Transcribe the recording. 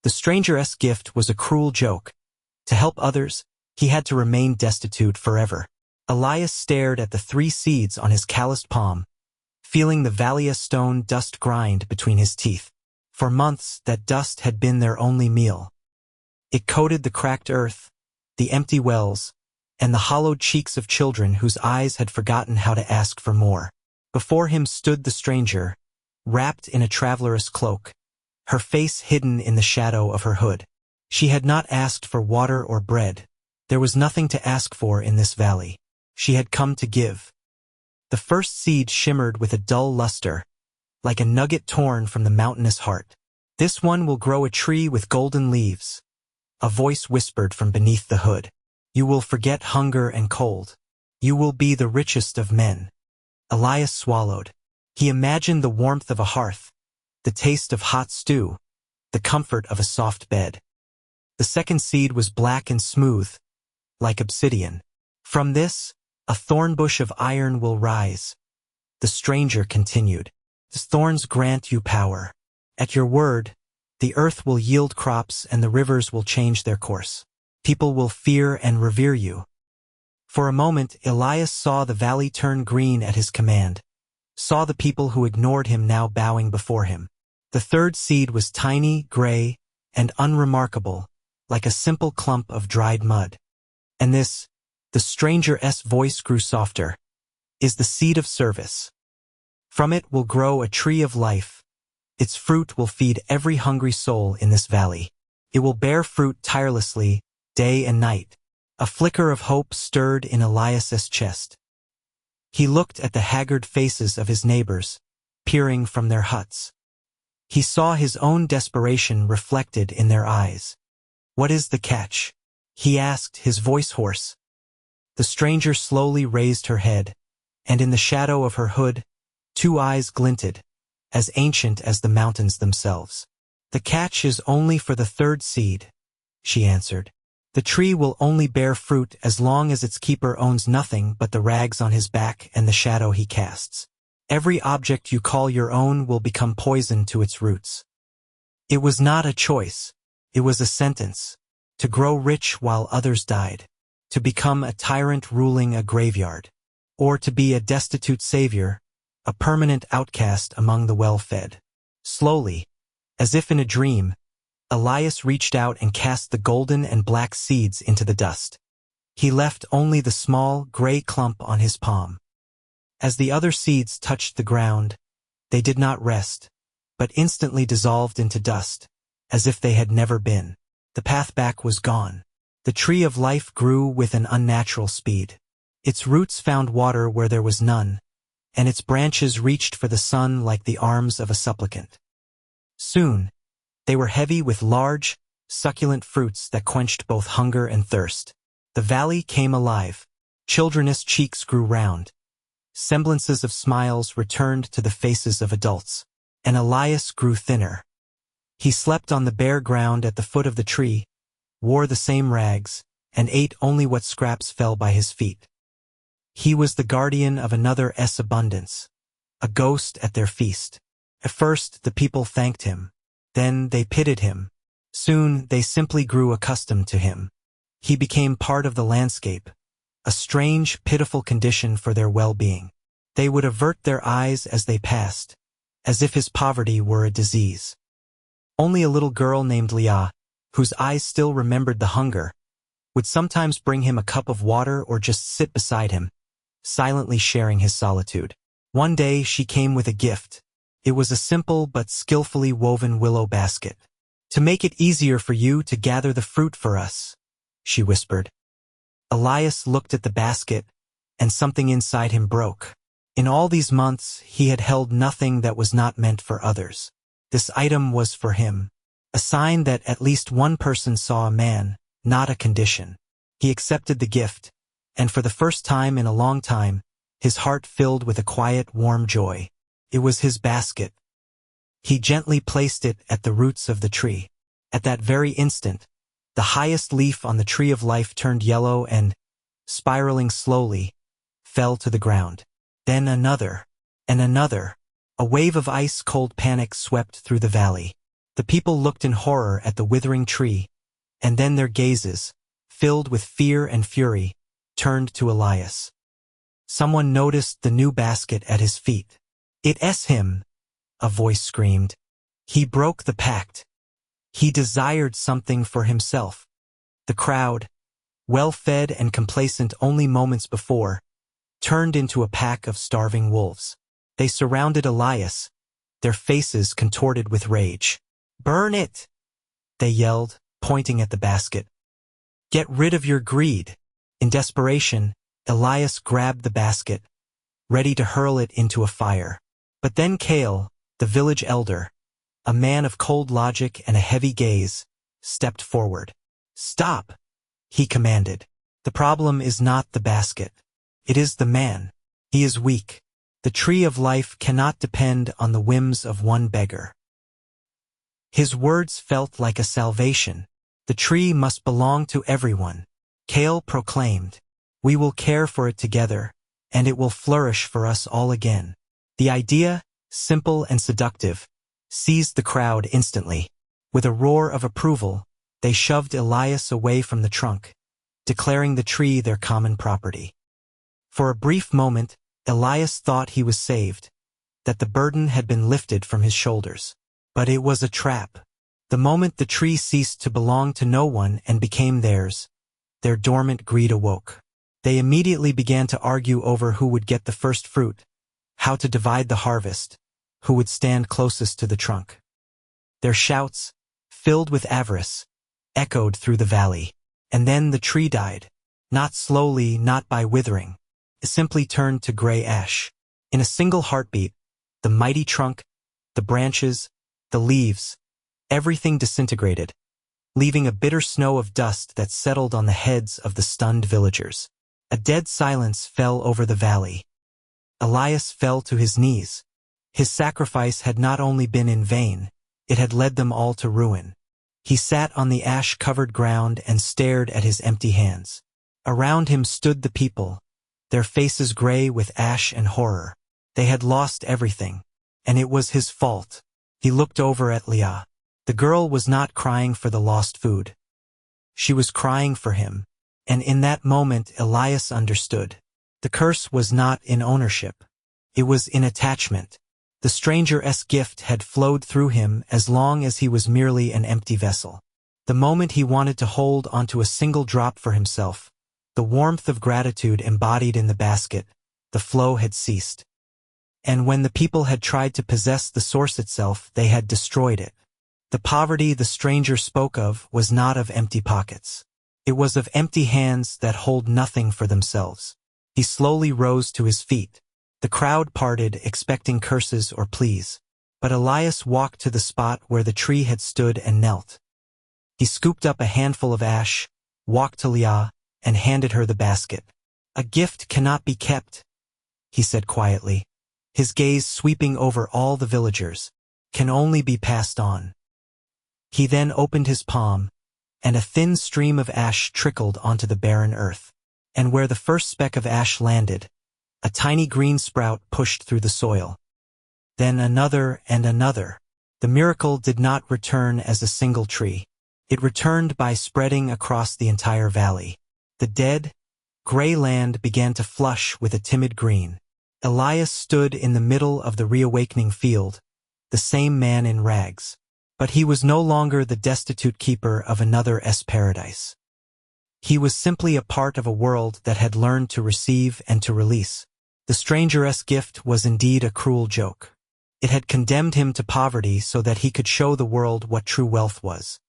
The stranger's gift was a cruel joke. To help others, he had to remain destitute forever. Elias stared at the 3 seeds on his calloused palm, feeling the valley stone dust grind between his teeth. For months, that dust had been their only meal. It coated the cracked earth, the empty wells, and the hollowed cheeks of children whose eyes had forgotten how to ask for more. Before him stood the stranger, wrapped in a traveler's cloak, her face hidden in the shadow of her hood. She had not asked for water or bread. There was nothing to ask for in this valley. She had come to give. The first seed shimmered with a dull luster, like a nugget torn from the mountainous heart. "This one will grow a tree with golden leaves," a voice whispered from beneath the hood. "You will forget hunger and cold. You will be the richest of men." Elias swallowed. He imagined the warmth of a hearth, the taste of hot stew, the comfort of a soft bed. The second seed was black and smooth, like obsidian. "From this, a thorn bush of iron will rise," the stranger continued. "The thorns grant you power. At your word, the earth will yield crops and the rivers will change their course. People will fear and revere you." For a moment, Elias saw the valley turn green at his command, saw the people who ignored him now bowing before him. The third seed was tiny, gray, and unremarkable, like a simple clump of dried mud. "And this," the stranger's voice grew softer, "is the seed of service. From it will grow a tree of life. Its fruit will feed every hungry soul in this valley. It will bear fruit tirelessly, day and night." A flicker of hope stirred in Elias's chest. He looked at the haggard faces of his neighbors, peering from their huts. He saw his own desperation reflected in their eyes. "What is the catch?" he asked, his voice hoarse. The stranger slowly raised her head, and in the shadow of her hood, 2 eyes glinted, as ancient as the mountains themselves. "The catch is only for the third seed," she answered. "The tree will only bear fruit as long as its keeper owns nothing but the rags on his back and the shadow he casts. Every object you call your own will become poison to its roots." It was not a choice. It was a sentence. To grow rich while others died. To become a tyrant ruling a graveyard. Or to be a destitute savior, a permanent outcast among the well-fed. Slowly, as if in a dream, Elias reached out and cast the golden and black seeds into the dust. He left only the small, gray clump on his palm. As the other seeds touched the ground, they did not rest, but instantly dissolved into dust, as if they had never been. The path back was gone. The tree of life grew with an unnatural speed. Its roots found water where there was none, and its branches reached for the sun like the arms of a supplicant. Soon, they were heavy with large, succulent fruits that quenched both hunger and thirst. The valley came alive. Children's cheeks grew round. Semblances of smiles returned to the faces of adults. And Elias grew thinner. He slept on the bare ground at the foot of the tree, wore the same rags, and ate only what scraps fell by his feet. He was the guardian of another's abundance, a ghost at their feast. At first, the people thanked him. Then they pitied him. Soon, they simply grew accustomed to him. He became part of the landscape, a strange, pitiful condition for their well-being. They would avert their eyes as they passed, as if his poverty were a disease. Only a little girl named Leah, whose eyes still remembered the hunger, would sometimes bring him a cup of water or just sit beside him, silently sharing his solitude. One day she came with a gift. It was a simple but skillfully woven willow basket. "To make it easier for you to gather the fruit for us," she whispered. Elias looked at the basket, and something inside him broke. In all these months, he had held nothing that was not meant for others. This item was for him, a sign that at least one person saw a man, not a condition. He accepted the gift, and for the first time in a long time, his heart filled with a quiet, warm joy. It was his basket. He gently placed it at the roots of the tree. At that very instant, the highest leaf on the tree of life turned yellow and, spiraling slowly, fell to the ground. Then another, and another. A wave of ice-cold panic swept through the valley. The people looked in horror at the withering tree, and then their gazes, filled with fear and fury, turned to Elias. Someone noticed the new basket at his feet. "It's him," a voice screamed. "He broke the pact. He desired something for himself." The crowd, well-fed and complacent only moments before, turned into a pack of starving wolves. They surrounded Elias, their faces contorted with rage. "Burn it!" they yelled, pointing at the basket. "Get rid of your greed." In desperation, Elias grabbed the basket, ready to hurl it into a fire. But then Cale, the village elder, a man of cold logic and a heavy gaze, stepped forward. "Stop," he commanded. "The problem is not the basket. It is the man. He is weak. The tree of life cannot depend on the whims of one beggar." His words felt like a salvation. The tree must belong to everyone. Cale proclaimed, "We will care for it together, and it will flourish for us all again." The idea, simple and seductive, seized the crowd instantly. With a roar of approval, they shoved Elias away from the trunk, declaring the tree their common property. For a brief moment, Elias thought he was saved, that the burden had been lifted from his shoulders. But it was a trap. The moment the tree ceased to belong to no one and became theirs, their dormant greed awoke. They immediately began to argue over who would get the first fruit, how to divide the harvest, who would stand closest to the trunk. Their shouts, filled with avarice, echoed through the valley. And then the tree died. Not slowly, not by withering. It simply turned to gray ash. In a single heartbeat, the mighty trunk, the branches, the leaves, everything disintegrated, leaving a bitter snow of dust that settled on the heads of the stunned villagers. A dead silence fell over the valley. Elias fell to his knees. His sacrifice had not only been in vain, it had led them all to ruin. He sat on the ash-covered ground and stared at his empty hands. Around him stood the people, their faces gray with ash and horror. They had lost everything, and it was his fault. He looked over at Leah. The girl was not crying for the lost food. She was crying for him, and in that moment Elias understood. The curse was not in ownership. It was in attachment. The stranger's gift had flowed through him as long as he was merely an empty vessel. The moment he wanted to hold onto a single drop for himself, the warmth of gratitude embodied in the basket, the flow had ceased. And when the people had tried to possess the source itself, they had destroyed it. The poverty the stranger spoke of was not of empty pockets. It was of empty hands that hold nothing for themselves. He slowly rose to his feet. The crowd parted, expecting curses or pleas. But Elias walked to the spot where the tree had stood and knelt. He scooped up a handful of ash, walked to Leah, and handed her the basket. "A gift cannot be kept," he said quietly, his gaze sweeping over all the villagers, "can only be passed on." He then opened his palm, and a thin stream of ash trickled onto the barren earth. And where the first speck of ash landed, a tiny green sprout pushed through the soil. Then another and another. The miracle did not return as a single tree. It returned by spreading across the entire valley. The dead, gray land began to flush with a timid green. Elias stood in the middle of the reawakening field, the same man in rags. But he was no longer the destitute keeper of another's paradise. He was simply a part of a world that had learned to receive and to release. The stranger's gift was indeed a cruel joke. It had condemned him to poverty so that he could show the world what true wealth was.